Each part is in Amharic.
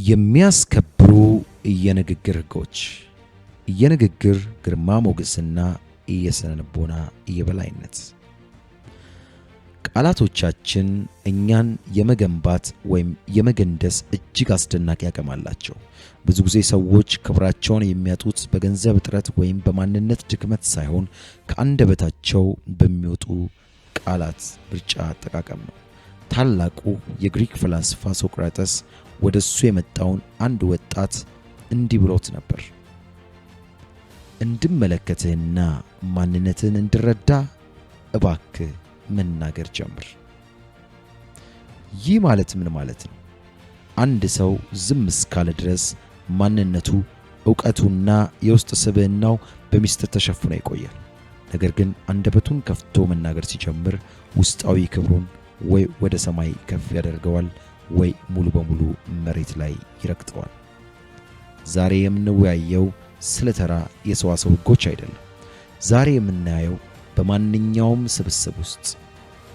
የሚያስከብሩ የንግግር ህጎች። የንግግር ግርማ ሞገስና የስነ ልቦና የበላይነት። ቃላቶቻችን እኛን የመገንባት ወይም የመገንደስ እጅግ አስደናቂ አቅም አላቸው። ብዙ ጊዜ ሰዎች ክብራቸውን የሚያጡት በገንዘብ እጥረት ወይም በማንነት ድክመት ሳይሆን ከአንደበታቸው በሚወጡ ቃላት ብልጫ አጠቃቀም ነው። ታላቁ የግሪክ ፈላስፋ ሶቅራጠስ ወደሱ የመጣውን አንድ ወጣት እንዲህ ብሎት ነበር። እንድመለከትህና ማንነትህን እንድረዳ እባክህ መናገር ጀምር። ይህ ማለት ምን ማለት ነው? አንድ ሰው ዝም እስካለ ድረስ ማንነቱ፣ ዕውቀቱና የውስጥ ስብዕናው በሚስጥር ተሸፍኖ ይቆያል። ነገር ግን አንደበቱን ከፍቶ መናገር ሲጀምር ውስጣዊ ክብሩን ወይ ወደ ሰማይ ከፍ ያደርገዋል ወይ ሙሉ በሙሉ መሬት ላይ ይረግጠዋል። ዛሬ የምንወያየው ስለ ተራ የሰዋሰው ህጎች አይደለም። ዛሬ የምናየው በማንኛውም ስብስብ ውስጥ፣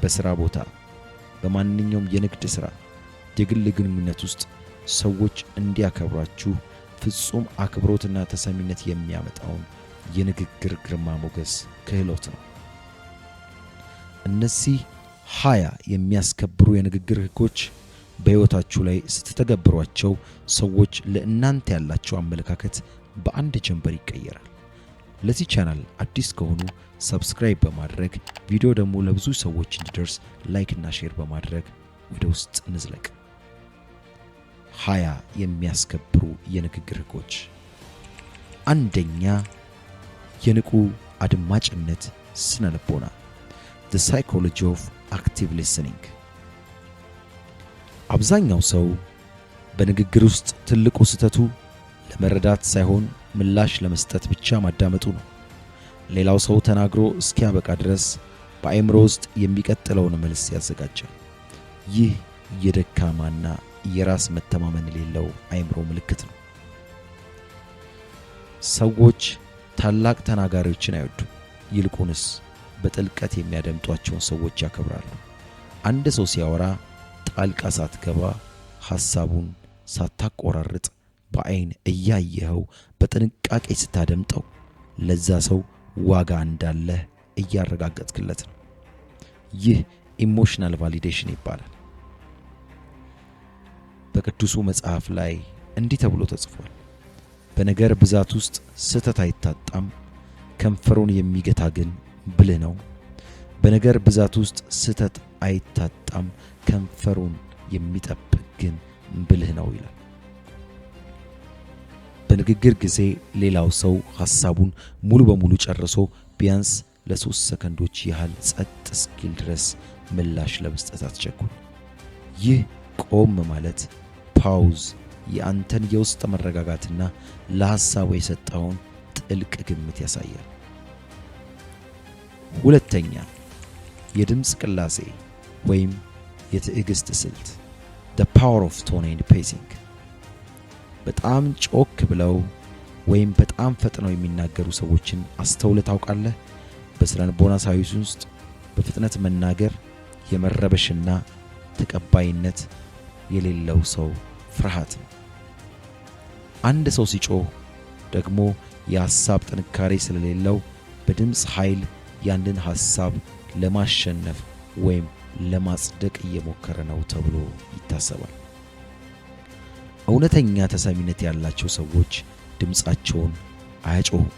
በስራ ቦታ፣ በማንኛውም የንግድ ስራ፣ የግል ግንኙነት ውስጥ ሰዎች እንዲያከብሯችሁ ፍጹም አክብሮትና ተሰሚነት የሚያመጣውን የንግግር ግርማ ሞገስ ክህሎት ነው። እነዚህ 20 የሚያስከብሩ የንግግር ህጎች በሕይወታችሁ ላይ ስትተገብሯቸው ሰዎች ለእናንተ ያላቸው አመለካከት በአንድ ጀንበር ይቀየራል። ለዚህ ቻናል አዲስ ከሆኑ ሰብስክራይብ በማድረግ ቪዲዮ ደግሞ ለብዙ ሰዎች እንዲደርስ ላይክ እና ሼር በማድረግ ወደ ውስጥ እንዝለቅ። 20 የሚያስከብሩ የንግግር ህጎች። አንደኛ፣ የንቁ አድማጭነት ስነ ልቦና The psychology of active listening። አብዛኛው ሰው በንግግር ውስጥ ትልቁ ስህተቱ ለመረዳት ሳይሆን ምላሽ ለመስጠት ብቻ ማዳመጡ ነው። ሌላው ሰው ተናግሮ እስኪያበቃ ድረስ በአእምሮ ውስጥ የሚቀጥለውን መልስ ያዘጋጃል። ይህ የደካማና የራስ መተማመን የሌለው አእምሮ ምልክት ነው። ሰዎች ታላቅ ተናጋሪዎችን አይወዱም። ይልቁንስ በጥልቀት የሚያደምጧቸውን ሰዎች ያከብራሉ። አንድ ሰው ሲያወራ ጣልቃ ሳትገባ ሐሳቡን ሳታቆራርጥ በአይን እያየኸው በጥንቃቄ ስታደምጠው ለዛ ሰው ዋጋ እንዳለህ እያረጋገጥክለት ነው። ይህ ኢሞሽናል ቫሊዴሽን ይባላል። በቅዱሱ መጽሐፍ ላይ እንዲህ ተብሎ ተጽፏል። በነገር ብዛት ውስጥ ስህተት አይታጣም፣ ከንፈሩን የሚገታ ግን ብልህ ነው። በነገር ብዛት ውስጥ ስህተት አይታጣም፣ ከንፈሩን የሚጠብቅ ግን ብልህ ነው ይላል። በንግግር ጊዜ ሌላው ሰው ሐሳቡን ሙሉ በሙሉ ጨርሶ ቢያንስ ለ3 ሰከንዶች ያህል ጸጥ እስኪል ድረስ ምላሽ ለመስጠት አትቸኩል። ይህ ቆም ማለት ፓውዝ የአንተን የውስጥ መረጋጋትና ለሐሳቡ የሰጠውን ጥልቅ ግምት ያሳያል። ሁለተኛ፣ የድምፅ ቅላጼ ወይም የትዕግስት ስልት The power of tone and pacing። በጣም ጮክ ብለው ወይም በጣም ፈጥነው የሚናገሩ ሰዎችን አስተውለህ ታውቃለህ? በስነ ልቦና ሳይንስ ውስጥ በፍጥነት መናገር የመረበሽና ተቀባይነት የሌለው ሰው ፍርሃት ነው። አንድ ሰው ሲጮህ ደግሞ የሐሳብ ጥንካሬ ስለሌለው በድምፅ ኃይል ያንን ሐሳብ ለማሸነፍ ወይም ለማጽደቅ እየሞከረ ነው ተብሎ ይታሰባል። እውነተኛ ተሰሚነት ያላቸው ሰዎች ድምፃቸውን አያጮሁም፣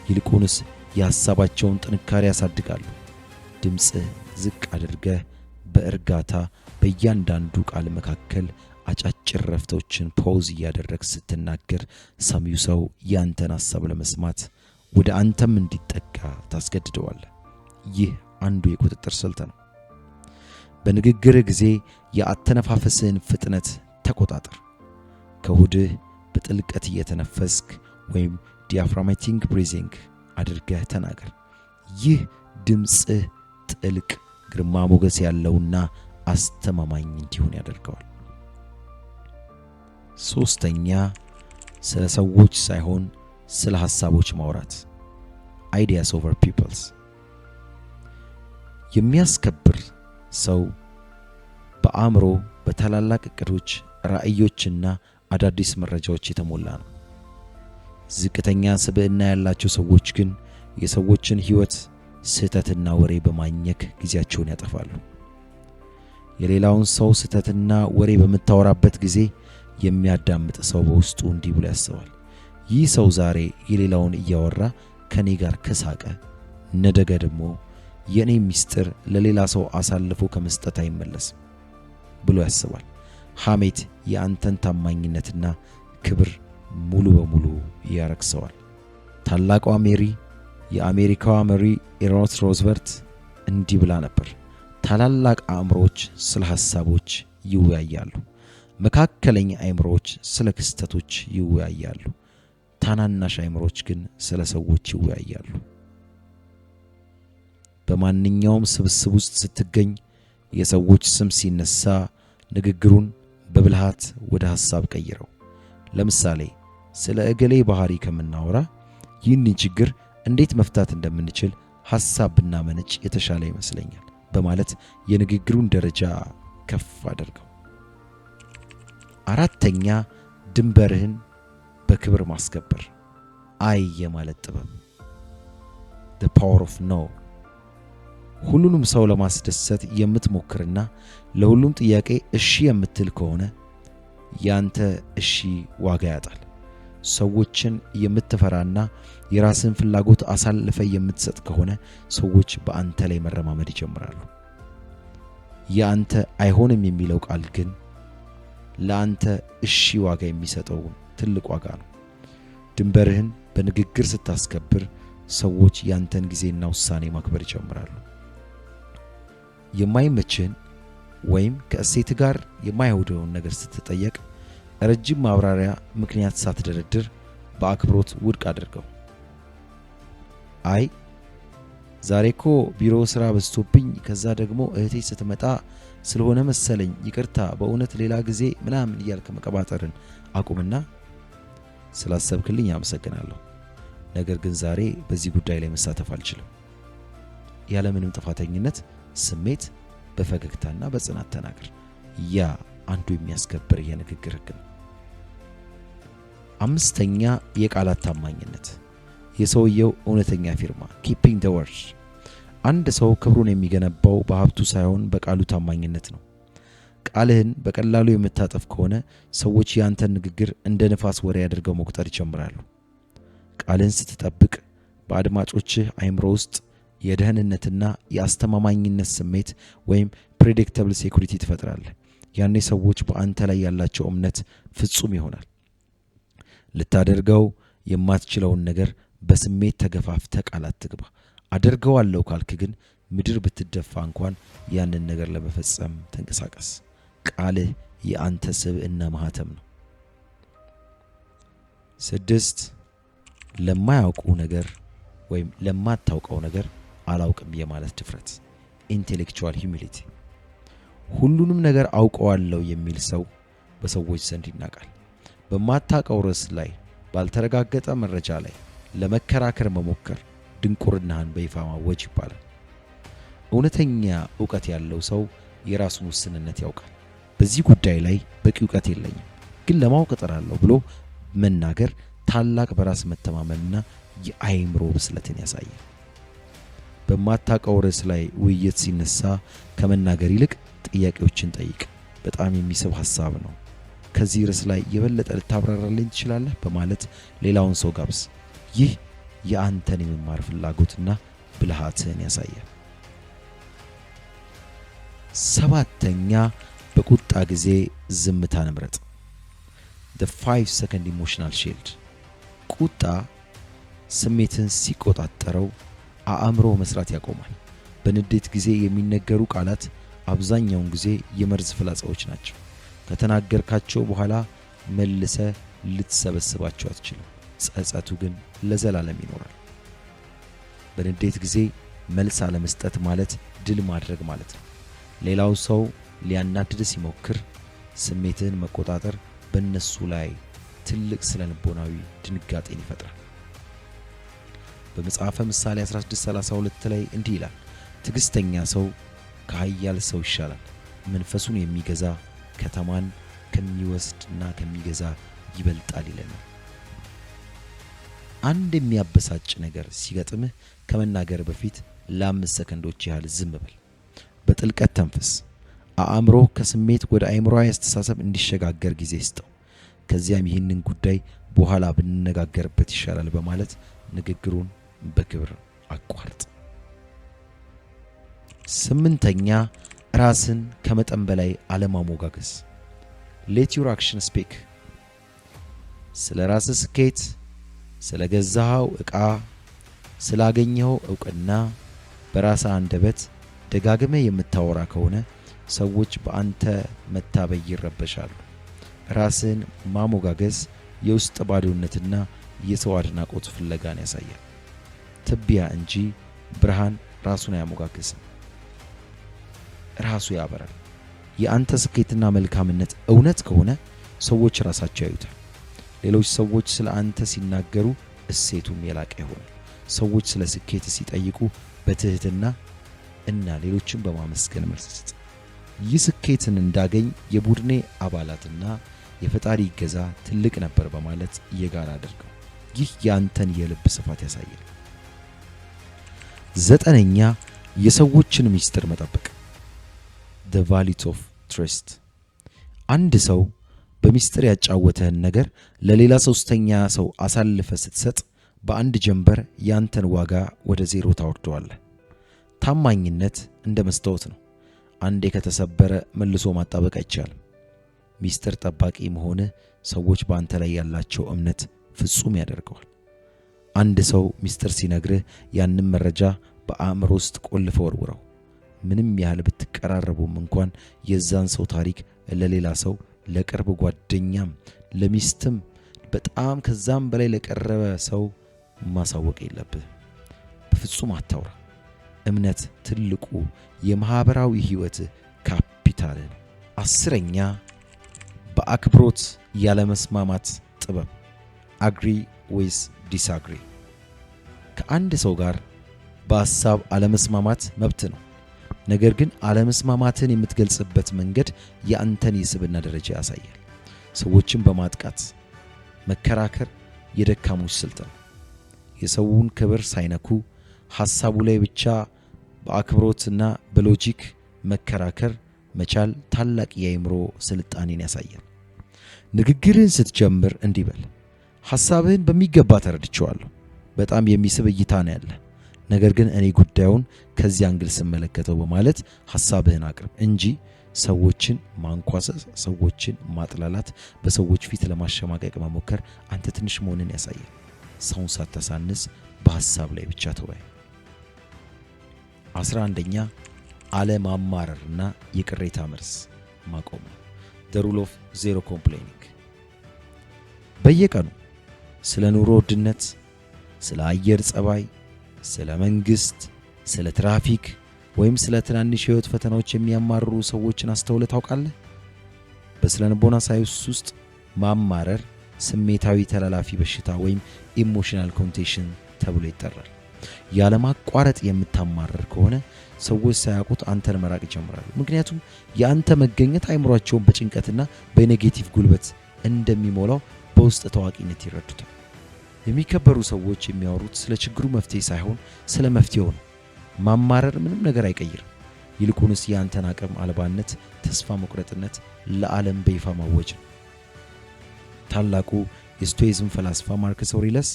ይልቁንስ የሐሳባቸውን ጥንካሬ ያሳድጋሉ። ድምፅህ ዝቅ አድርገህ በእርጋታ በእያንዳንዱ ቃል መካከል አጫጭር ረፍቶችን ፖዝ እያደረግ ስትናገር ሰሚው ሰው ያንተን ሐሳብ ለመስማት ወደ አንተም እንዲጠጋ ታስገድደዋለህ። ይህ አንዱ የቁጥጥር ስልት ነው። በንግግር ጊዜ የአተነፋፈስህን ፍጥነት ተቆጣጠር። ከሆድህ በጥልቀት እየተነፈስክ ወይም ዲያፍራማቲክ ብሪዚንግ አድርገህ ተናገር። ይህ ድምፅህ ጥልቅ፣ ግርማ ሞገስ ያለውና አስተማማኝ እንዲሆን ያደርገዋል። ሶስተኛ፣ ስለ ሰዎች ሳይሆን ስለ ሐሳቦች ማውራት ideas over peoples። የሚያስከብር ሰው በአእምሮ በታላላቅ እቅዶች፣ ራዕዮችና አዳዲስ መረጃዎች የተሞላ ነው። ዝቅተኛ ስብዕና ያላቸው ሰዎች ግን የሰዎችን ሕይወት ስህተትና ወሬ በማኘክ ጊዜያቸውን ያጠፋሉ። የሌላውን ሰው ስህተትና ወሬ በምታወራበት ጊዜ የሚያዳምጥ ሰው በውስጡ እንዲህ ብሎ ያስባል፣ ይህ ሰው ዛሬ የሌላውን እያወራ ከኔ ጋር ከሳቀ ነገ ደግሞ የኔ ምስጢር ለሌላ ሰው አሳልፎ ከመስጠት አይመለስም ብሎ ያስባል። ሐሜት የአንተን ታማኝነትና ክብር ሙሉ በሙሉ ያረክሰዋል። ታላቋ ሜሪ የአሜሪካዋ መሪ ኤሌኖር ሩዝቬልት እንዲህ ብላ ነበር፣ ታላላቅ አእምሮዎች ስለ ሐሳቦች ይወያያሉ፣ መካከለኛ አእምሮዎች ስለ ክስተቶች ይወያያሉ፣ ታናናሽ አእምሮዎች ግን ስለ ሰዎች ይወያያሉ። በማንኛውም ስብስብ ውስጥ ስትገኝ የሰዎች ስም ሲነሳ ንግግሩን በብልሃት ወደ ሐሳብ ቀይረው። ለምሳሌ ስለ እገሌ ባህሪ ከምናወራ ይህንን ችግር እንዴት መፍታት እንደምንችል ሐሳብ ብናመነጭ የተሻለ ይመስለኛል በማለት የንግግሩን ደረጃ ከፍ አድርገው። አራተኛ ድንበርህን በክብር ማስከበር። አይ የማለት ጥበብ the power of no። ሁሉንም ሰው ለማስደሰት የምትሞክርና ለሁሉም ጥያቄ እሺ የምትል ከሆነ ያንተ እሺ ዋጋ ያጣል። ሰዎችን የምትፈራና የራስን ፍላጎት አሳልፈ የምትሰጥ ከሆነ ሰዎች በአንተ ላይ መረማመድ ይጀምራሉ። ያንተ አይሆንም የሚለው ቃል ግን ለአንተ እሺ ዋጋ የሚሰጠው ትልቅ ዋጋ ነው። ድንበርህን በንግግር ስታስከብር ሰዎች ያንተን ጊዜና ውሳኔ ማክበር ይጀምራሉ። የማይመችህን ወይም ከእሴት ጋር የማይሄደውን ነገር ስትጠየቅ ረጅም ማብራሪያ ምክንያት ሳትደረድር በአክብሮት ውድቅ አድርገው። አይ ዛሬኮ ቢሮ ስራ በዝቶብኝ ከዛ ደግሞ እህቴ ስትመጣ ስለሆነ መሰለኝ ይቅርታ በእውነት ሌላ ጊዜ ምናምን እያልክ መቀባጠርን አቁምና ስላሰብክልኝ አመሰግናለሁ፣ ነገር ግን ዛሬ በዚህ ጉዳይ ላይ መሳተፍ አልችልም። ያለምንም ጥፋተኝነት ስሜት በፈገግታና በጽናት ተናገር። ያ አንዱ የሚያስከብር የንግግር ሕግ ነው። አምስተኛ የቃላት ታማኝነት፣ የሰውየው እውነተኛ ፊርማ keeping the word። አንድ ሰው ክብሩን የሚገነባው በሀብቱ ሳይሆን በቃሉ ታማኝነት ነው። ቃልህን በቀላሉ የምታጠፍ ከሆነ ሰዎች ያንተን ንግግር እንደ ንፋስ ወሬ አድርገው መቁጠር ይጀምራሉ። ቃልህን ስትጠብቅ በአድማጮችህ አእምሮ ውስጥ የደህንነትና የአስተማማኝነት ስሜት ወይም predictable security ትፈጥራለህ። ያኔ ሰዎች በአንተ ላይ ያላቸው እምነት ፍጹም ይሆናል። ልታደርገው የማትችለውን ነገር በስሜት ተገፋፍተህ ቃል አትግባ። አደርገዋለሁ ካልክ ግን ምድር ብትደፋ እንኳን ያንን ነገር ለመፈጸም ተንቀሳቀስ። ቃልህ የአንተ ስብዕና ማህተም ነው። 6 ለማያውቁ ነገር ወይም ለማታውቀው ነገር አላውቅም የማለት ድፍረት intellectual humility። ሁሉንም ነገር አውቀዋለሁ የሚል ሰው በሰዎች ዘንድ ይናቃል። በማታውቀው ርዕስ ላይ ባልተረጋገጠ መረጃ ላይ ለመከራከር መሞከር ድንቁርናህን በይፋ ማወጅ ይባላል። እውነተኛ ዕውቀት ያለው ሰው የራሱን ውስንነት ያውቃል። በዚህ ጉዳይ ላይ በቂ ዕውቀት የለኝም ግን ለማወቅ እጥራለሁ ብሎ መናገር ታላቅ በራስ መተማመንና የአእምሮ ብስለትን ያሳያል። በማታውቀው ርዕስ ላይ ውይይት ሲነሳ ከመናገር ይልቅ ጥያቄዎችን ጠይቅ። በጣም የሚስብ ሐሳብ ነው፣ ከዚህ ርዕስ ላይ የበለጠ ልታብራራልኝ ትችላለህ በማለት ሌላውን ሰው ጋብዝ። ይህ የአንተን የመማር ፍላጎትና ብልሃትህን ያሳያል። 7ኛ በቁጣ ጊዜ ዝምታን ምረጥ። the 5 second emotional shield። ቁጣ ስሜትን ሲቆጣጠረው አእምሮ መስራት ያቆማል። በንዴት ጊዜ የሚነገሩ ቃላት አብዛኛውን ጊዜ የመርዝ ፍላጻዎች ናቸው። ከተናገርካቸው በኋላ መልሰ ልትሰበስባቸው አትችልም። ጸጸቱ ግን ለዘላለም ይኖራል። በንዴት ጊዜ መልስ አለመስጠት ማለት ድል ማድረግ ማለት ነው። ሌላው ሰው ሊያናድድ ሲሞክር ስሜትን መቆጣጠር በእነሱ ላይ ትልቅ ስለልቦናዊ ድንጋጤን ይፈጥራል። በመጽሐፈ ምሳሌ 16:32 ላይ እንዲህ ይላል፣ ትዕግስተኛ ሰው ከኃያል ሰው ይሻላል፣ መንፈሱን የሚገዛ ከተማን ከሚወስድና ከሚገዛ ይበልጣል ይለናል። አንድ የሚያበሳጭ ነገር ሲገጥምህ ከመናገር በፊት ለ5 ሰከንዶች ያህል ዝም በል። በጥልቀት ተንፍስ። አእምሮ ከስሜት ወደ አእምሮአዊ አስተሳሰብ እንዲሸጋገር ጊዜ ስጠው። ከዚያም ይህንን ጉዳይ በኋላ ብንነጋገርበት ይሻላል በማለት ንግግሩን በክብር አቋርጥ። 8ኛ ራስን ከመጠን በላይ አለማሞጋገስ። ሌት ዩር አክሽን ስፒክ። ስለ ራስህ ስኬት፣ ስለ ገዛኸው ዕቃ፣ ስላገኘኸው ዕውቅና በራስህ አንደበት ደጋግመህ የምታወራ ከሆነ ሰዎች በአንተ መታበይ ይረበሻሉ። ራስን ማሞጋገስ የውስጥ ባዶነትና የሰው አድናቆት ፍለጋን ያሳያል። ትቢያ እንጂ ብርሃን ራሱን አያሞጋግስም፣ ራሱ ያበራል። የአንተ ስኬትና መልካምነት እውነት ከሆነ ሰዎች ራሳቸው ያዩታል። ሌሎች ሰዎች ስለ አንተ ሲናገሩ እሴቱም የላቀ ይሆናል። ሰዎች ስለ ስኬት ሲጠይቁ በትህትና እና ሌሎችን በማመስገን መልስ ስጥ። ይህ ስኬትን እንዳገኝ የቡድኔ አባላትና የፈጣሪ ይገዛ ትልቅ ነበር በማለት የጋራ አድርገው። ይህ የአንተን የልብ ስፋት ያሳያል። 9ኛ የሰዎችን ሚስጥር መጠበቅ። The value of trust። አንድ ሰው በሚስጥር ያጫወተህን ነገር ለሌላ ሶስተኛ ሰው አሳልፈ ስትሰጥ በአንድ ጀንበር ያንተን ዋጋ ወደ ዜሮ ታወርደዋለህ። ታማኝነት እንደ መስታወት ነው። አንዴ ከተሰበረ መልሶ ማጣበቅ አይቻልም። ሚስጥር ጠባቂ መሆንህ ሰዎች በአንተ ላይ ያላቸው እምነት ፍጹም ያደርገዋል። አንድ ሰው ሚስጥር ሲነግርህ ያንን መረጃ በአእምሮ ውስጥ ቆልፈህ ወርውረው። ምንም ያህል ብትቀራረቡም እንኳን የዛን ሰው ታሪክ ለሌላ ሰው፣ ለቅርብ ጓደኛም፣ ለሚስትም በጣም ከዛም በላይ ለቀረበ ሰው ማሳወቅ የለብህ። በፍጹም አታውራ። እምነት ትልቁ የማህበራዊ ህይወት ካፒታል ነው። 10ኛ በአክብሮት ያለመስማማት ጥበብ። አግሪ ዌዝ ዲስአግሪ። ከአንድ ሰው ጋር በሐሳብ አለመስማማት መብት ነው። ነገር ግን አለመስማማትን የምትገልጽበት መንገድ የአንተን የስብዕና ደረጃ ያሳያል። ሰዎችን በማጥቃት መከራከር የደካሞች ስልት ነው። የሰውን ክብር ሳይነኩ ሐሳቡ ላይ ብቻ በአክብሮትና በሎጂክ መከራከር መቻል ታላቅ የአእምሮ ስልጣኔን ያሳያል። ንግግርህን ስትጀምር እንዲህ በል፣ ሐሳብህን በሚገባ ተረድቼዋለሁ። በጣም የሚስብ እይታ ነው ያለ። ነገር ግን እኔ ጉዳዩን ከዚህ አንግል ስመለከተው በማለት ሐሳብህን አቅርብ እንጂ ሰዎችን ማንኳሰስ፣ ሰዎችን ማጥላላት፣ በሰዎች ፊት ለማሸማቀቅ መሞከር አንተ ትንሽ መሆንን ያሳያል። ሰውን ሳታሳንስ በሐሳብ ላይ ብቻ ተወያይ። 11ኛ አለማማረርና የቅሬታ መርስ ማቆም። The rule of zero complaining። በየቀኑ ስለ ኑሮ ውድነት፣ ስለ አየር ጸባይ፣ ስለ መንግስት፣ ስለ ትራፊክ ወይም ስለ ትናንሽ ህይወት ፈተናዎች የሚያማርሩ ሰዎችን አስተውለህ ታውቃለህ? በስነ ልቦና ሳይንስ ውስጥ ማማረር ስሜታዊ ተላላፊ በሽታ ወይም ኢሞሽናል ኮንቴሽን ተብሎ ይጠራል። ያለማቋረጥ የምታማረር ከሆነ ሰዎች ሳያውቁት አንተን መራቅ ይጀምራሉ። ምክንያቱም የአንተ መገኘት አእምሯቸውን በጭንቀትና በኔጌቲቭ ጉልበት እንደሚሞላው በውስጥ ታዋቂነት ይረዱታል። የሚከበሩ ሰዎች የሚያወሩት ስለ ችግሩ መፍትሄ ሳይሆን ስለ መፍትሄው ነው። ማማረር ምንም ነገር አይቀይርም። ይልቁንስ የአንተን አቅም አልባነት፣ ተስፋ መቁረጥነት ለዓለም በይፋ ማወጅ ነው። ታላቁ የስቶይዝም ፈላስፋ ማርከስ አውሬሊየስ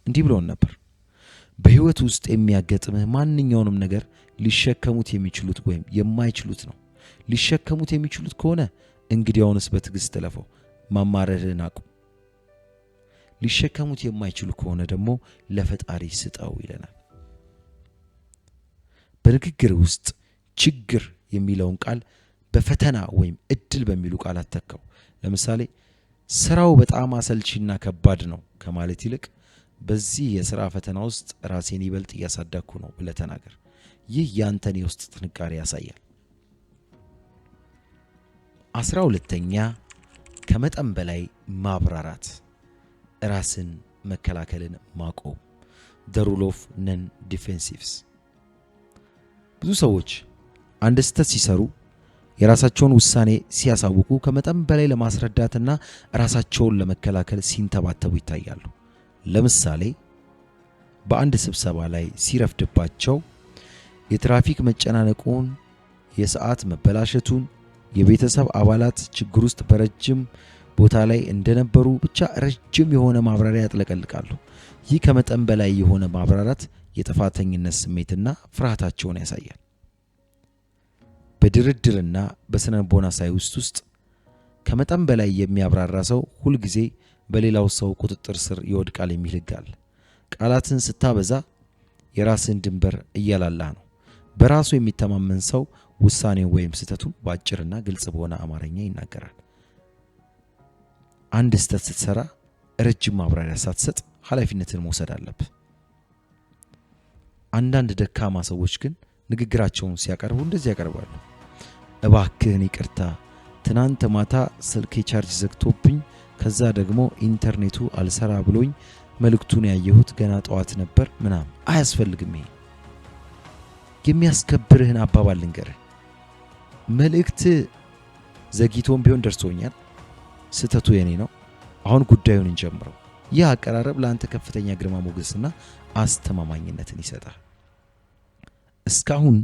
እንዲህ ብሎን ነበር፣ በህይወት ውስጥ የሚያጋጥምህ ማንኛውንም ነገር ሊሸከሙት የሚችሉት ወይም የማይችሉት ነው። ሊሸከሙት የሚችሉት ከሆነ እንግዲያውንስ በትዕግስት እለፈው፣ ማማረርህን አቁም። ሊሸከሙት የማይችሉ ከሆነ ደግሞ ለፈጣሪ ስጠው ይለናል። በንግግር ውስጥ ችግር የሚለውን ቃል በፈተና ወይም እድል በሚሉ ቃላት ተካው። ለምሳሌ ስራው በጣም አሰልቺና ከባድ ነው ከማለት ይልቅ በዚህ የሥራ ፈተና ውስጥ ራሴን ይበልጥ እያሳደግኩ ነው ብለህ ተናገር። ይህ ያንተን የውስጥ ጥንካሬ ያሳያል። 12ኛ ከመጠን በላይ ማብራራት፣ ራስን መከላከልን ማቆም። The rule of non-defensives። ብዙ ሰዎች አንድ ስህተት ሲሰሩ የራሳቸውን ውሳኔ ሲያሳውቁ ከመጠን በላይ ለማስረዳትና ራሳቸውን ለመከላከል ሲንተባተቡ ይታያሉ። ለምሳሌ በአንድ ስብሰባ ላይ ሲረፍድባቸው የትራፊክ መጨናነቁን፣ የሰዓት መበላሸቱን፣ የቤተሰብ አባላት ችግር ውስጥ በረጅም ቦታ ላይ እንደነበሩ ብቻ ረጅም የሆነ ማብራሪያ ያጥለቀልቃሉ። ይህ ከመጠን በላይ የሆነ ማብራራት የጥፋተኝነት ስሜትና ፍርሃታቸውን ያሳያል። በድርድርና በስነ ልቦና ሳይንስ ውስጥ ከመጠን በላይ የሚያብራራ ሰው ሁልጊዜ በሌላው ሰው ቁጥጥር ስር ይወድቃል የሚል ሕግ አለ። ቃላትን ስታበዛ የራስን ድንበር እያላላህ ነው። በራሱ የሚተማመን ሰው ውሳኔው ወይም ስህተቱን በአጭርና ግልጽ በሆነ አማርኛ ይናገራል። አንድ ስህተት ስትሰራ ረጅም ማብራሪያ ሳትሰጥ ኃላፊነትን መውሰድ አለብህ። አንዳንድ ደካማ ሰዎች ግን ንግግራቸውን ሲያቀርቡ እንደዚህ ያቀርባሉ። እባክህን ይቅርታ፣ ትናንት ማታ ስልኬ ቻርጅ ዘግቶብኝ ከዛ ደግሞ ኢንተርኔቱ አልሰራ ብሎኝ መልእክቱን ያየሁት ገና ጠዋት ነበር ምናምን። አያስፈልግም። ይሄ የሚያስከብርህን አባባል ልንገርህ። መልእክት ዘግይቶም ቢሆን ደርሶኛል፣ ስህተቱ የኔ ነው፣ አሁን ጉዳዩን እንጀምረው። ይህ አቀራረብ ለአንተ ከፍተኛ ግርማ ሞገስና አስተማማኝነትን ይሰጣል። እስካሁን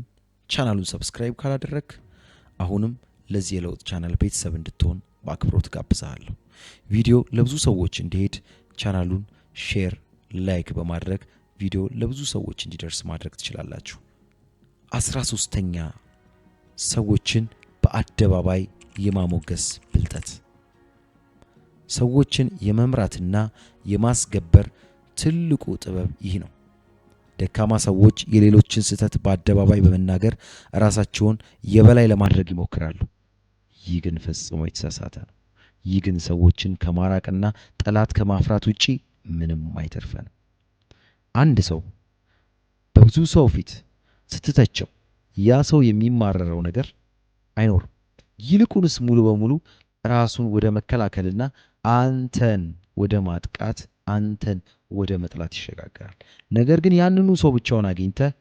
ቻናሉን ሰብስክራይብ ካላደረግ አሁንም ለዚህ የለውጥ ቻናል ቤተሰብ እንድትሆን በአክብሮት ጋብዛለሁ። ቪዲዮ ለብዙ ሰዎች እንዲሄድ ቻናሉን ሼር፣ ላይክ በማድረግ ቪዲዮ ለብዙ ሰዎች እንዲደርስ ማድረግ ትችላላችሁ። 13ኛ ሰዎችን በአደባባይ የማሞገስ ብልጠት። ሰዎችን የመምራትና የማስገበር ትልቁ ጥበብ ይህ ነው። ደካማ ሰዎች የሌሎችን ስህተት በአደባባይ በመናገር ራሳቸውን የበላይ ለማድረግ ይሞክራሉ። ይህ ግን ፈጽሞ የተሳሳተ ነው። ይህ ግን ሰዎችን ከማራቅና ጠላት ከማፍራት ውጪ ምንም አይተርፈንም። አንድ ሰው በብዙ ሰው ፊት ስትተቸው ያ ሰው የሚማረረው ነገር አይኖርም። ይልቁንስ ሙሉ በሙሉ ራሱን ወደ መከላከልና አንተን ወደ ማጥቃት፣ አንተን ወደ መጥላት ይሸጋገራል። ነገር ግን ያንኑ ሰው ብቻውን አግኝተህ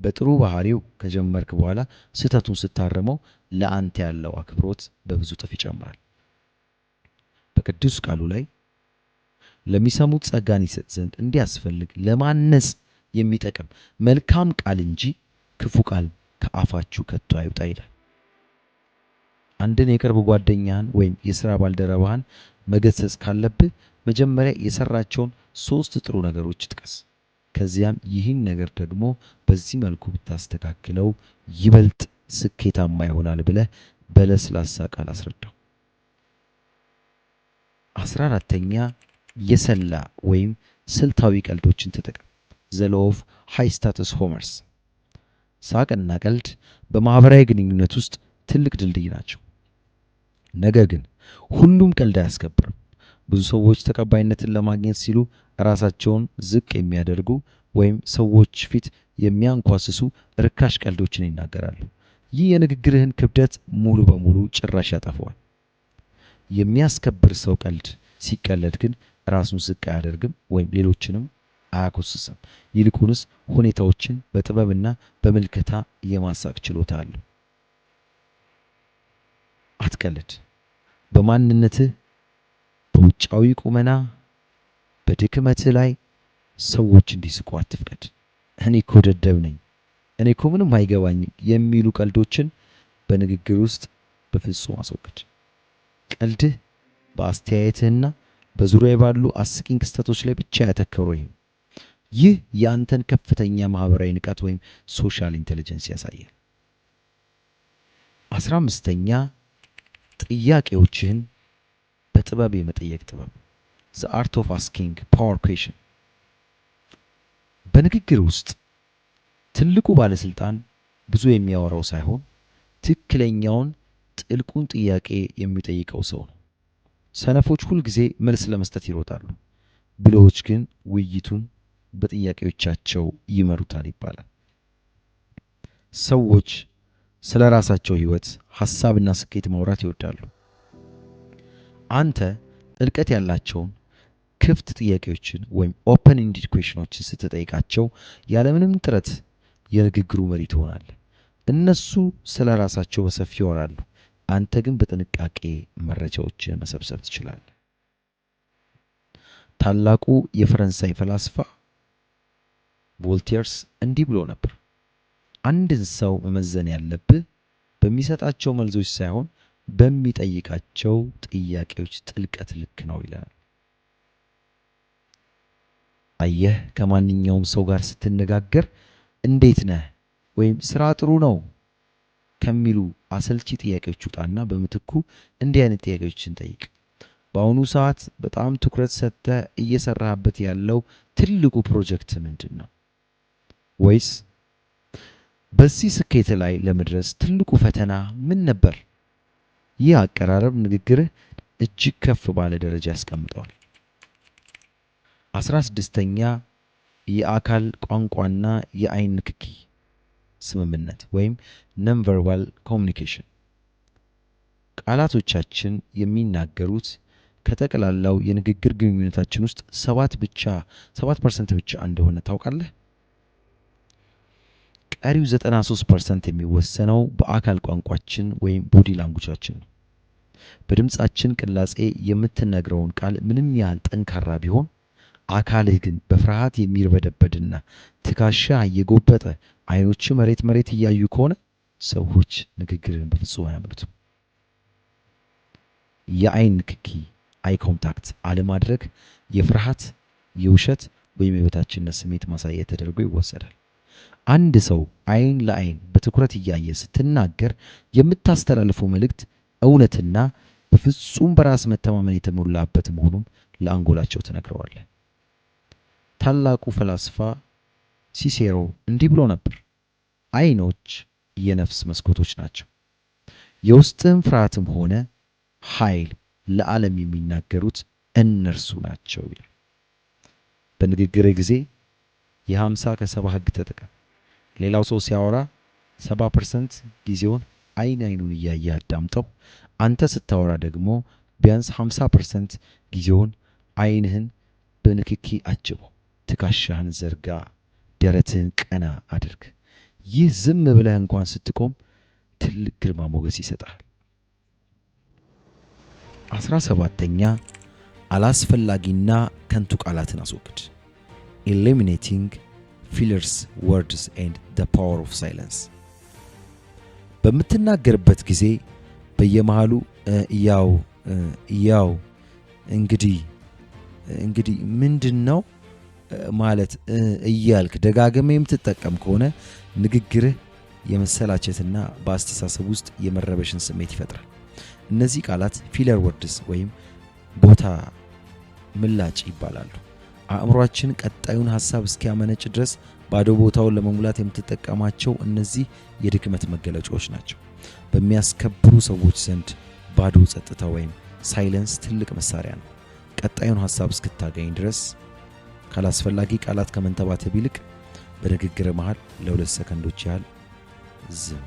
በጥሩ ባህሪው ከጀመርክ በኋላ ስህተቱን ስታረመው ለአንተ ያለው አክብሮት በብዙ እጥፍ ይጨምራል። በቅዱስ ቃሉ ላይ ለሚሰሙት ጸጋን ይሰጥ ዘንድ እንዲያስፈልግ ለማነጽ የሚጠቅም መልካም ቃል እንጂ ክፉ ቃል ከአፋችሁ ከቶ አይውጣ ይላል። አንድን የቅርብ ጓደኛህን ወይም የሥራ ባልደረባህን መገሰጽ ካለብህ መጀመሪያ የሰራቸውን 3 ጥሩ ነገሮች ጥቀስ። ከዚያም ይህን ነገር ደግሞ በዚህ መልኩ ብታስተካክለው ይበልጥ ስኬታማ ይሆናል ብለህ በለስላሳ ቃል አስረዳው። 14ኛ የሰላ ወይም ስልታዊ ቀልዶችን ተጠቀም። ዘ ሎው ኦፍ ሃይ ስታተስ ሆመርስ። ሳቅና ቀልድ በማህበራዊ ግንኙነት ውስጥ ትልቅ ድልድይ ናቸው። ነገር ግን ሁሉም ቀልድ አያስከብርም። ብዙ ሰዎች ተቀባይነትን ለማግኘት ሲሉ ራሳቸውን ዝቅ የሚያደርጉ ወይም ሰዎች ፊት የሚያንኳስሱ ርካሽ ቀልዶችን ይናገራሉ። ይህ የንግግርህን ክብደት ሙሉ በሙሉ ጭራሽ ያጠፋዋል። የሚያስከብር ሰው ቀልድ ሲቀለድ ግን ራሱን ዝቅ አያደርግም ወይም ሌሎችንም አያኮስስም። ይልቁንስ ሁኔታዎችን በጥበብና በምልከታ የማሳቅ ችሎታ አለው። አትቀልድ። በማንነትህ፣ በውጫዊ ቁመና፣ በድክመትህ ላይ ሰዎች እንዲስቁ አትፍቀድ። እኔ እኮ ደደብ ነኝ፣ እኔ እኮ ምንም አይገባኝም የሚሉ ቀልዶችን በንግግር ውስጥ በፍጹም አስወግድ። ቀልድህ በአስተያየትህና በዙሪያ ባሉ አስቂኝ ክስተቶች ላይ ብቻ ያተኮረ ይሁን። ይህ የአንተን ከፍተኛ ማህበራዊ ንቃት ወይም ሶሻል ኢንተለጀንስ ያሳያል። 15ኛ ጥያቄዎችህን በጥበብ የመጠየቅ ጥበብ። The art of asking power question። በንግግር ውስጥ ትልቁ ባለስልጣን ብዙ የሚያወራው ሳይሆን ትክክለኛውን ጥልቁን ጥያቄ የሚጠይቀው ሰው ነው። ሰነፎች ሁል ጊዜ መልስ ለመስጠት ይሮጣሉ፣ ብልሆች ግን ውይይቱን በጥያቄዎቻቸው ይመሩታል ይባላል። ሰዎች ስለ ራሳቸው ህይወት፣ ሐሳብና ስኬት ማውራት ይወዳሉ። አንተ ጥልቀት ያላቸውን ክፍት ጥያቄዎችን ወይም ኦፕን ኢንዲድ ኩዌሽኖችን ስትጠይቃቸው ያለምንም ጥረት የንግግሩ መሪ ትሆናለህ። እነሱ ስለ ራሳቸው በሰፊው ያወራሉ። አንተ ግን በጥንቃቄ መረጃዎችን መሰብሰብ ትችላለህ። ታላቁ የፈረንሳይ ፈላስፋ ቮልቴርስ እንዲህ ብሎ ነበር፣ አንድን ሰው መመዘን ያለብህ በሚሰጣቸው መልሶች ሳይሆን በሚጠይቃቸው ጥያቄዎች ጥልቀት ልክ ነው ይላል። አየህ፣ ከማንኛውም ሰው ጋር ስትነጋገር እንዴት ነህ ወይም ስራ ጥሩ ነው ከሚሉ አሰልቺ ጥያቄዎች ውጣና በምትኩ እንዲህ አይነት ጥያቄዎችን ጠይቅ። በአሁኑ ሰዓት በጣም ትኩረት ሰጥተህ እየሰራህበት ያለው ትልቁ ፕሮጀክት ምንድን ነው? ወይስ በዚህ ስኬት ላይ ለመድረስ ትልቁ ፈተና ምን ነበር? ይህ አቀራረብ ንግግርህ እጅግ ከፍ ባለ ደረጃ ያስቀምጠዋል። 16ኛ የአካል ቋንቋና የአይን ንክኪ ስምምነት ወይም ነን ቨርባል ኮሚኒኬሽን። ቃላቶቻችን የሚናገሩት ከጠቅላላው የንግግር ግንኙነታችን ውስጥ 7% ብቻ እንደሆነ ታውቃለህ? ቀሪው 93% የሚወሰነው በአካል ቋንቋችን ወይም ቦዲ ላንጉጃችን ነው። በድምጻችን ቅላጼ የምትነግረውን ቃል ምንም ያህል ጠንካራ ቢሆን አካልህ ግን በፍርሃት የሚርበደበድና ትከሻ እየጎበጠ አይኖች መሬት እያዩ ከሆነ ሰዎች ንግግርን በፍጹም አያምኑትም። የአይን ንክኪ አይ ኮንታክት አለማድረግ የፍርሃት፣ የውሸት ወይም የበታችነት ስሜት ማሳያ ተደርጎ ይወሰዳል። አንድ ሰው አይን ለአይን በትኩረት እያየ ስትናገር የምታስተላልፈው መልእክት እውነትና በፍጹም በራስ መተማመን የተሞላበት መሆኑን ለአንጎላቸው ትነግረዋለህ። ታላቁ ፈላስፋ ሲሴሮ እንዲህ ብሎ ነበር፣ አይኖች የነፍስ መስኮቶች ናቸው። የውስጥህን ፍርሃትም ሆነ ኃይል ለዓለም የሚናገሩት እነርሱ ናቸው ይላል። በንግግር ጊዜ የ50 ከ70 ህግ ተጠቀም። ሌላው ሰው ሲያወራ 70% ጊዜውን አይኑን እያየ አዳምጠው። አንተ ስታወራ ደግሞ ቢያንስ 50% ጊዜውን አይንህን በንክኪ አጅበው። ትከሻህን ዘርጋ፣ ደረትህን ቀና አድርግ። ይህ ዝም ብለህ እንኳን ስትቆም ትልቅ ግርማ ሞገስ ይሰጣል። 17ኛ አላስፈላጊና ከንቱ ቃላትን አስወግድ። eliminating fillers words and the power of silence። በምትናገርበት ጊዜ በየመሃሉ ያው እንግዲህ ምንድነው ማለት እያልክ ደጋግመህ የምትጠቀም ከሆነ ንግግርህ የመሰላቸትና በአስተሳሰብ ውስጥ የመረበሽን ስሜት ይፈጥራል። እነዚህ ቃላት ፊለር ወርድስ ወይም ቦታ ምላጭ ይባላሉ። አእምሯችን ቀጣዩን ሐሳብ እስኪያመነጭ ድረስ ባዶ ቦታውን ለመሙላት የምትጠቀማቸው እነዚህ የድክመት መገለጫዎች ናቸው። በሚያስከብሩ ሰዎች ዘንድ ባዶ ጸጥታ ወይም ሳይለንስ ትልቅ መሳሪያ ነው። ቀጣዩን ሐሳብ እስክታገኝ ድረስ ካላስፈላጊ ቃላት ከመንተባተብ ይልቅ በንግግር መሃል ለ2 ሰከንዶች ያህል ዝም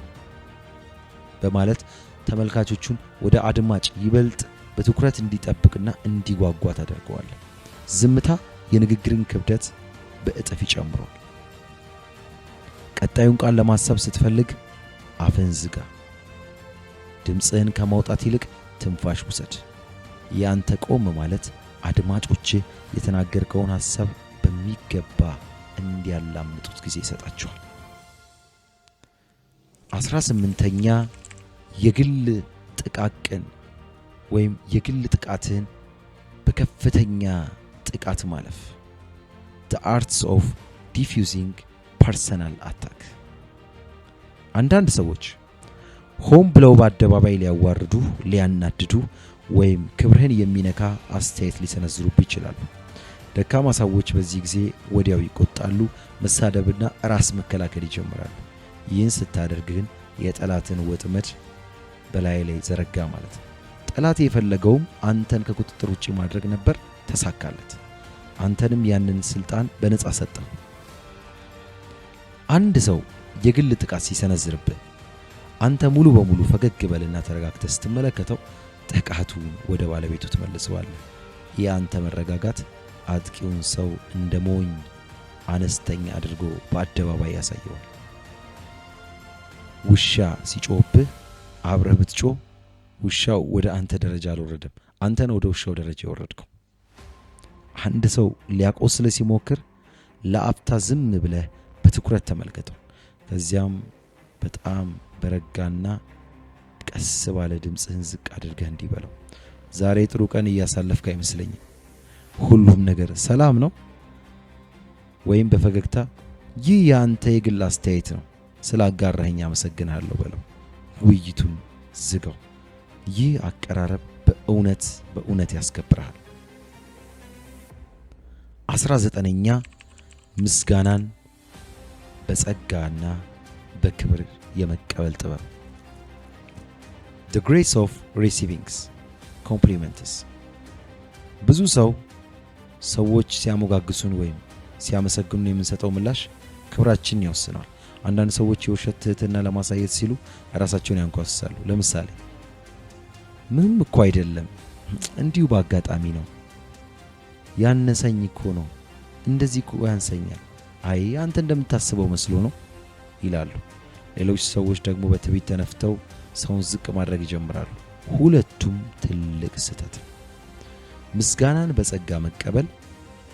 በማለት ተመልካቾቹን ወደ አድማጭ ይበልጥ በትኩረት እንዲጠብቅና እንዲጓጓ ታደርገዋለህ። ዝምታ የንግግርን ክብደት በእጥፍ ይጨምራል። ቀጣዩን ቃል ለማሰብ ስትፈልግ አፍህን ዝጋ። ድምፅህን ከማውጣት ይልቅ ትንፋሽ ውሰድ። ያንተ ቆም ማለት አድማጮች የተናገርከውን ሐሳብ በሚገባ እንዲያላምጡት ጊዜ ይሰጣቸዋል። 18ኛ የግል ጥቃቅን ወይም የግል ጥቃትህን በከፍተኛ ጥቃት ማለፍ። The arts of diffusing personal attack። አንዳንድ ሰዎች ሆን ብለው በአደባባይ ሊያዋርዱ፣ ሊያናድዱ ወይም ክብርህን የሚነካ አስተያየት ሊሰነዝሩብህ ይችላሉ። ደካማ ሰዎች በዚህ ጊዜ ወዲያው ይቆጣሉ፣ መሳደብና ራስ መከላከል ይጀምራሉ። ይህን ስታደርግ ግን የጠላትን ወጥመድ በላይ ላይ ዘረጋ ማለት ነው። ጠላት የፈለገውም አንተን ከቁጥጥር ውጪ ማድረግ ነበር፣ ተሳካለት። አንተንም ያንን ስልጣን በነጻ ሰጠው። አንድ ሰው የግል ጥቃት ሲሰነዝርብህ አንተ ሙሉ በሙሉ ፈገግ በልና ተረጋግተህ ስትመለከተው ጥቃቱን ወደ ባለቤቱ ትመልሰዋለህ። የአንተ መረጋጋት አጥቂውን ሰው እንደ ሞኝ አነስተኛ አድርጎ በአደባባይ ያሳየዋል። ውሻ ሲጮህብህ አብረህ ብትጮህ ውሻው ወደ አንተ ደረጃ አልወረደም፣ አንተ ነው ወደ ውሻው ደረጃ የወረድከው። አንድ ሰው ሊያቆስል ሲሞክር ለአፍታ ዝም ብለህ በትኩረት ተመልከተው። ከዚያም በጣም በረጋና ቀስ ባለ ድምፅህን ዝቅ አድርገህ እንዲህ በለው፣ ዛሬ ጥሩ ቀን እያሳለፍክ አይመስለኝም። ሁሉም ነገር ሰላም ነው? ወይም በፈገግታ ይህ የአንተ የግል አስተያየት ነው፣ ስላጋራኸኝ አመሰግናለሁ በለው። ውይይቱን ዝጋው። ይህ አቀራረብ በእውነት ያስከብርሃል። 19ኛ ምስጋናን በጸጋና በክብር የመቀበል ጥበብ። The grace of receiving compliments። ብዙ ሰዎች ሲያሞጋግሱን ወይም ሲያመሰግኑን የምንሰጠው ምላሽ ክብራችንን ይወስነዋል። አንዳንድ ሰዎች የውሸት ትህትና ለማሳየት ሲሉ ራሳቸውን ያንኳስሳሉ። ለምሳሌ ምንም እኮ አይደለም፣ እንዲሁ በአጋጣሚ ነው፣ ያነሰኝ እኮ ነው፣ እንደዚህ እኮ ያንሰኛል፣ አይ አንተ እንደምታስበው መስሎ ነው ይላሉ። ሌሎች ሰዎች ደግሞ በትዕቢት ተነፍተው ሰውን ዝቅ ማድረግ ይጀምራሉ። ሁለቱም ትልቅ ስህተት ነው። ምስጋናን በጸጋ መቀበል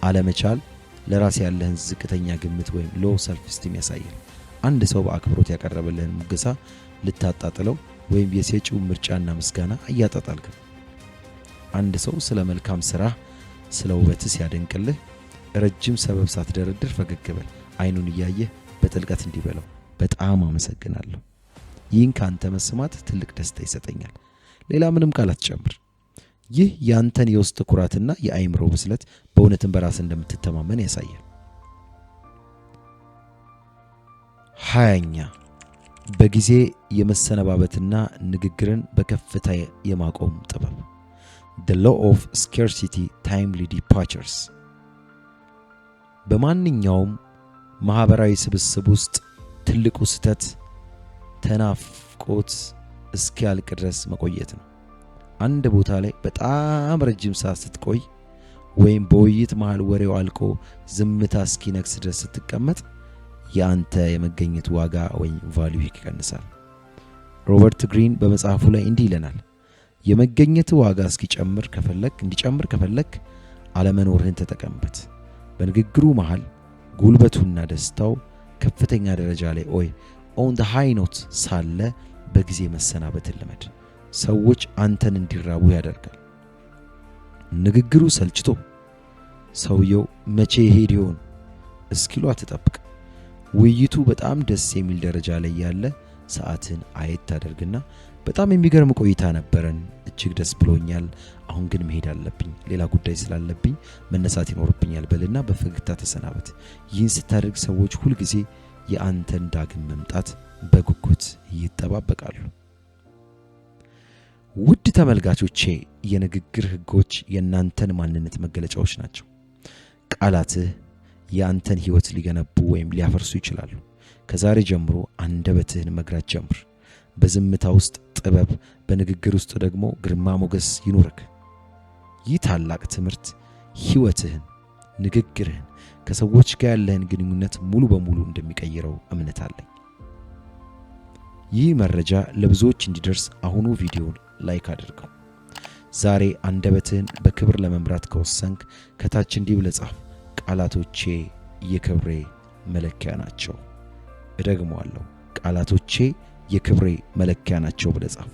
አለመቻል ለራስ ያለህን ዝቅተኛ ግምት ወይም ሎ ሰልፍ ስቲም ያሳያል። አንድ ሰው በአክብሮት ያቀረበልህን ሙገሳ ልታጣጥለው ወይም የሰጪው ምርጫና ምስጋና እያጣጣልክ። አንድ ሰው ስለ መልካም ስራ፣ ስለ ውበት ሲያደንቅልህ ረጅም ሰበብ ሳትደረድር ፈገግ በል። አይኑን እያየህ በጥልቀት እንዲበለው፣ በጣም አመሰግናለሁ፣ ይህን ካንተ መስማት ትልቅ ደስታ ይሰጠኛል። ሌላ ምንም ቃል አትጨምር። ይህ ያንተን የውስጥ ኩራትና የአእምሮ ብስለት በእውነትም በራስ እንደምትተማመን ያሳያል። 20ኛ በጊዜ የመሰነባበትና ንግግርን በከፍታ የማቆም ጥበብ። The law of scarcity timely departures። በማንኛውም ማህበራዊ ስብስብ ውስጥ ትልቁ ስህተት ተናፍቆት እስኪያልቅ ድረስ መቆየት ነው። አንድ ቦታ ላይ በጣም ረጅም ሰዓት ስትቆይ ወይም በውይይት መሃል ወሬው አልቆ ዝምታ እስኪነግስ ድረስ ስትቀመጥ ያንተ የመገኘት ዋጋ ወይም ቫልዩ ይቀንሳል። ሮበርት ግሪን በመጽሐፉ ላይ እንዲህ ይለናል፣ የመገኘት ዋጋ እንዲጨምር ከፈለክ አለመኖርህን ተጠቀምበት። በንግግሩ መሃል ጉልበቱና ደስታው ከፍተኛ ደረጃ ላይ ኦን ዘ ሃይ ኖት ሳለ በጊዜ መሰናበትን ልመድ። ሰዎች አንተን እንዲራቡ ያደርጋል። ንግግሩ ሰልችቶ ሰውየው መቼ ይሄድ ይሆን እስኪሉ አትጠብቅ። ውይይቱ በጣም ደስ የሚል ደረጃ ላይ ያለ ሰዓትን አየት አድርግና በጣም የሚገርም ቆይታ ነበረን፣ እጅግ ደስ ብሎኛል፣ አሁን ግን መሄድ አለብኝ፣ ሌላ ጉዳይ ስላለብኝ መነሳት ይኖርብኛል በልና በፈገግታ ተሰናበት። ይህን ስታደርግ ሰዎች ሁልጊዜ የአንተን ዳግም መምጣት በጉጉት ይጠባበቃሉ። ውድ ተመልካቾቼ፣ የንግግር ህጎች የእናንተን ማንነት መገለጫዎች ናቸው። ቃላትህ የአንተን ህይወት ሊገነቡ ወይም ሊያፈርሱ ይችላሉ። ከዛሬ ጀምሮ አንደበትህን መግራት ጀምር። በዝምታ ውስጥ ጥበብ፣ በንግግር ውስጥ ደግሞ ግርማ ሞገስ ይኑርክ። ይህ ታላቅ ትምህርት ህይወትህን፣ ንግግርህን፣ ከሰዎች ጋር ያለህን ግንኙነት ሙሉ በሙሉ እንደሚቀይረው እምነት አለኝ። ይህ መረጃ ለብዙዎች እንዲደርስ አሁኑ ቪዲዮውን ላይክ አድርገው። ዛሬ አንደበትህን በክብር ለመምራት ከወሰንክ ከታች እንዲህ ብለህ ጻፍ፣ ቃላቶቼ የክብሬ መለኪያ ናቸው። እደግመዋለሁ፣ ቃላቶቼ የክብሬ መለኪያ ናቸው ብለህ ጻፍ።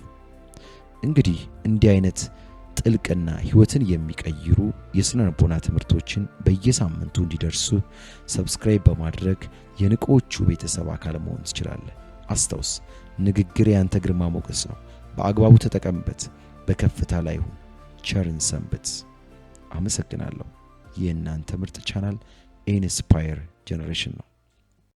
እንግዲህ እንዲህ አይነት ጥልቅና ህይወትን የሚቀይሩ የስነ ልቦና ትምህርቶችን በየሳምንቱ እንዲደርሱ ሰብስክራይብ በማድረግ የንቆቹ ቤተሰብ አካል መሆን ትችላለህ። አስታውስ፣ ንግግር ያንተ ግርማ ሞገስ ነው። በአግባቡ ተጠቀምበት። በከፍታ ላይ ሁን። ቸርን ሰንብት። አመሰግናለሁ። የእናንተ ምርጥ ቻናል ኢንስፓየር ጄኔሬሽን ነው።